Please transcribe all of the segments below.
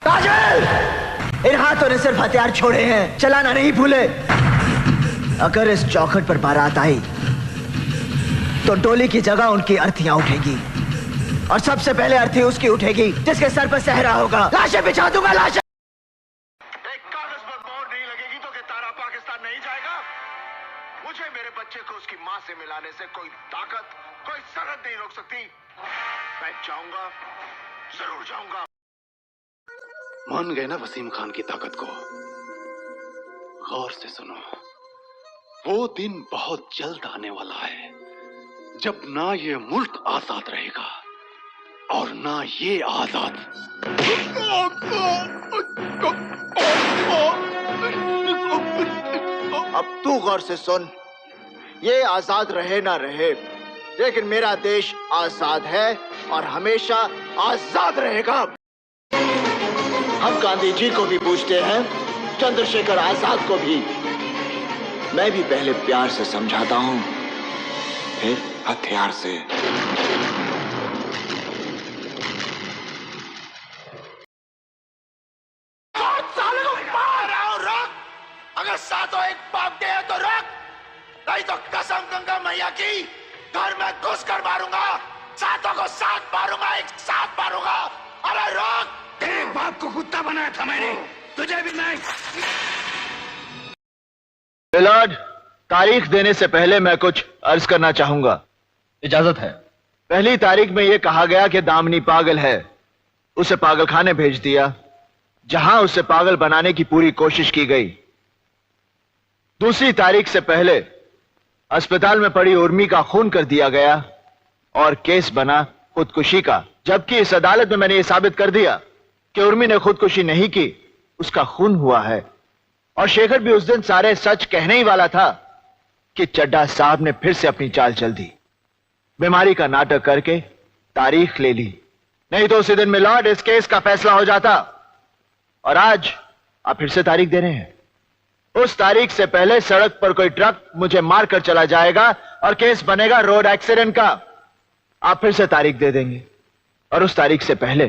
काजल, इन हाथों ने सिर्फ हथियार छोड़े हैं, चलाना नहीं भूले। अगर इस चौखट पर बारात आई तो डोली की जगह उनकी अर्थियां उठेगी, और सबसे पहले अर्थी उसकी उठेगी जिसके सर पर सहरा होगा। लाशें बिछा दूंगा, लाशें। एक कागज पर मोहर नहीं लगेगी तो क्या तारा पाकिस्तान नहीं जाएगा? मुझे मेरे बच्चे को उसकी मां से मिलाने से कोई ताकत, कोई सरहद नहीं रोक सकती। मैं जाऊंगा, जरूर जाऊंगा। मान गए ना वसीम खान की ताकत को? गौर से सुनो, वो दिन बहुत जल्द आने वाला है जब ना ये मुल्क आजाद रहेगा और ना ये आजाद। अब तू गौर से सुन, ये आजाद रहे ना रहे, लेकिन मेरा देश आजाद है और हमेशा आजाद रहेगा। हम गांधी जी को भी पूछते हैं, चंद्रशेखर आजाद को भी। मैं भी पहले प्यार से समझाता हूं, फिर हथियार से। अगर सातों एक पाप गया तो रख, नहीं तो कसम गंगा मैया की घर में घुस कर मारूंगा। सातों को साथ मारूंगा, एक साथ मारूंगा। अरे रोक! तेरे बाप को कुत्ता बनाया था मैंने, तुझे भी नहीं। मिलाड, तारीख देने से पहले मैं कुछ अर्ज करना चाहूंगा। इजाजत है। पहली तारीख में यह कहा गया कि दामनी पागल है, उसे पागलखाने भेज दिया, जहां उसे पागल बनाने की पूरी कोशिश की गई। दूसरी तारीख से पहले अस्पताल में पड़ी उर्मी का खून कर दिया गया और केस बना खुदकुशी का, जबकि इस अदालत में मैंने यह साबित कर दिया कि उर्मी ने खुदकुशी नहीं की, उसका खून हुआ है। और शेखर भी उस दिन सारे सच कहने ही वाला था कि चड्ढा साहब ने फिर से अपनी चाल चल दी, बीमारी का नाटक करके तारीख ले ली। नहीं तो उसी दिन मिलॉर्ड इस केस का फैसला हो जाता। और आज आप फिर से तारीख दे रहे हैं। उस तारीख से पहले सड़क पर कोई ट्रक मुझे मारकर चला जाएगा और केस बनेगा रोड एक्सीडेंट का। आप फिर से तारीख दे देंगे और उस तारीख से पहले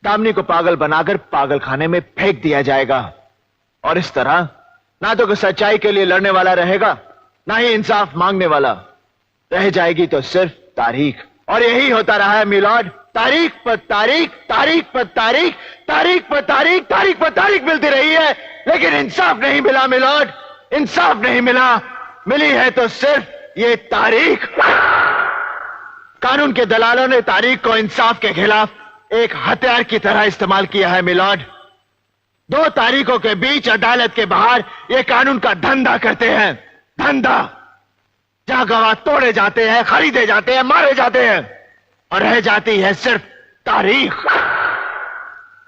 दामनी को पागल बनाकर पागलखाने में फेंक दिया जाएगा। और इस तरह ना तो कोई सच्चाई के लिए लड़ने वाला रहेगा, ना ही इंसाफ मांगने वाला। रह जाएगी तो सिर्फ तारीख। और यही होता रहा है मिलॉर्ड, तारीख पर तारीख, तारीख पर तारीख, तारीख पर तारीख, तारीख पर तारीख मिलती रही है, लेकिन इंसाफ नहीं मिला मिलॉर्ड, इंसाफ नहीं मिला। मिली है तो सिर्फ ये तारीख। कानून के दलालों ने तारीख को इंसाफ के खिलाफ एक हथियार की तरह इस्तेमाल किया है मिलॉर्ड। 2 तारीखों के बीच अदालत के बाहर ये कानून का धंधा करते हैं, धंधा, जहां गवाह तोड़े जाते हैं, खरीदे जाते हैं, मारे जाते हैं, और रह जाती है सिर्फ तारीख।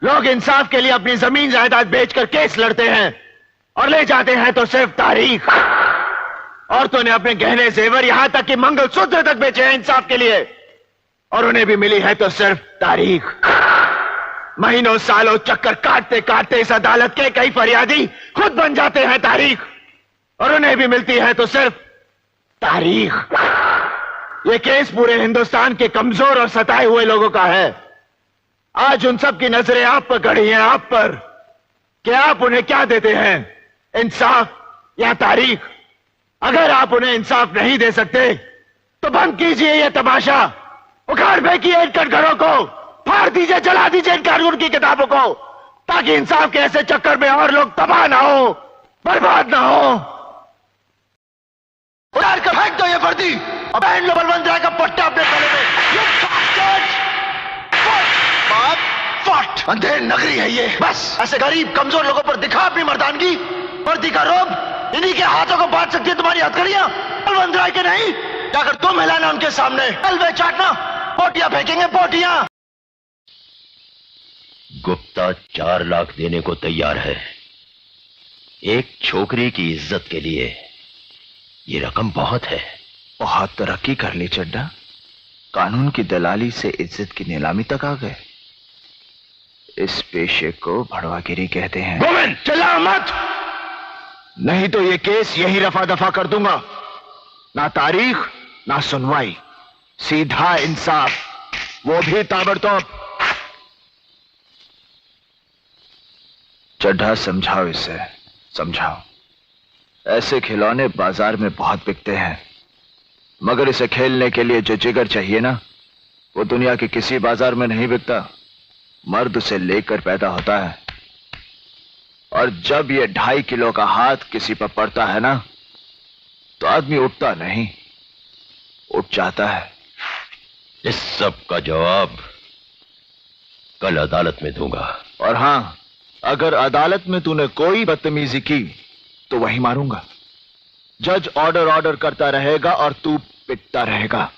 लोग इंसाफ के लिए अपनी जमीन जायदाद बेचकर केस लड़ते हैं और ले जाते हैं तो सिर्फ तारीख। औरतों ने अपने गहने जेवर, यहां तक कि मंगलसूत्र तक बेचे हैं इंसाफ के लिए, और उन्हें भी मिली है तो सिर्फ तारीख। महीनों सालों चक्कर काटते काटते इस अदालत के कई फरियादी खुद बन जाते हैं तारीख, और उन्हें भी मिलती है तो सिर्फ तारीख। यह केस पूरे हिंदुस्तान के कमजोर और सताए हुए लोगों का है। आज उन सब की नजरें आप पर गड़ी हैं, आप पर, कि आप उन्हें क्या देते हैं, इंसाफ या तारीख। अगर आप उन्हें इंसाफ नहीं दे सकते तो बंद कीजिए यह तमाशा, उखाड़ फेंकिए इन कटघरों को, फाड़ दीजिए, जला दीजिए इन कानून की किताबों को, ताकि इंसाफ के ऐसे चक्कर में और लोग तबाह ना हो, बर्बाद ना हो। उतार कर फेंक दो ये वर्दी और पहन लो बलवंत राय का पट्टा अपने गले में। You bastards! फट! अंधेर नगरी है ये। बस ऐसे गरीब कमजोर लोगों पर दिखा अपनी मर्दानगी, वर्दी का रोब, इन्हीं के हाथों को बांध सकती है तुम्हारी हथकड़ियां, बलवंत राय के नहीं। जाकर तुम हिलाना उनके सामने, अलवे चाटना, पोटियां फेंकेंगे, पोटियां। गुप्ता 4 लाख देने को तैयार है एक छोकरी की इज्जत के लिए। ये रकम बहुत है। बहुत तरक्की कर ली चड्डा, कानून की दलाली से इज्जत की नीलामी तक आ गए। इस पेशे को भड़वागिरी कहते हैं। गोविंद, चिल्ला मत, नहीं तो ये केस यही रफा दफा कर दूंगा। ना तारीख ना सुनवाई, सीधा इंसाफ, वो भी ताबड़तोड़। चड्ढा समझाओ इसे, समझाओ। ऐसे खिलौने बाजार में बहुत बिकते हैं, मगर इसे खेलने के लिए जो जिगर चाहिए ना, वो दुनिया के किसी बाजार में नहीं बिकता। मर्द उसे लेकर पैदा होता है, और जब ये 2.5 किलो का हाथ किसी पर पड़ता है ना, तो आदमी उठता नहीं, उठ जाता है। इस सब का जवाब कल अदालत में दूंगा। और हां, अगर अदालत में तूने कोई बदतमीजी की तो वही मारूंगा। जज ऑर्डर करता रहेगा और तू पिटता रहेगा।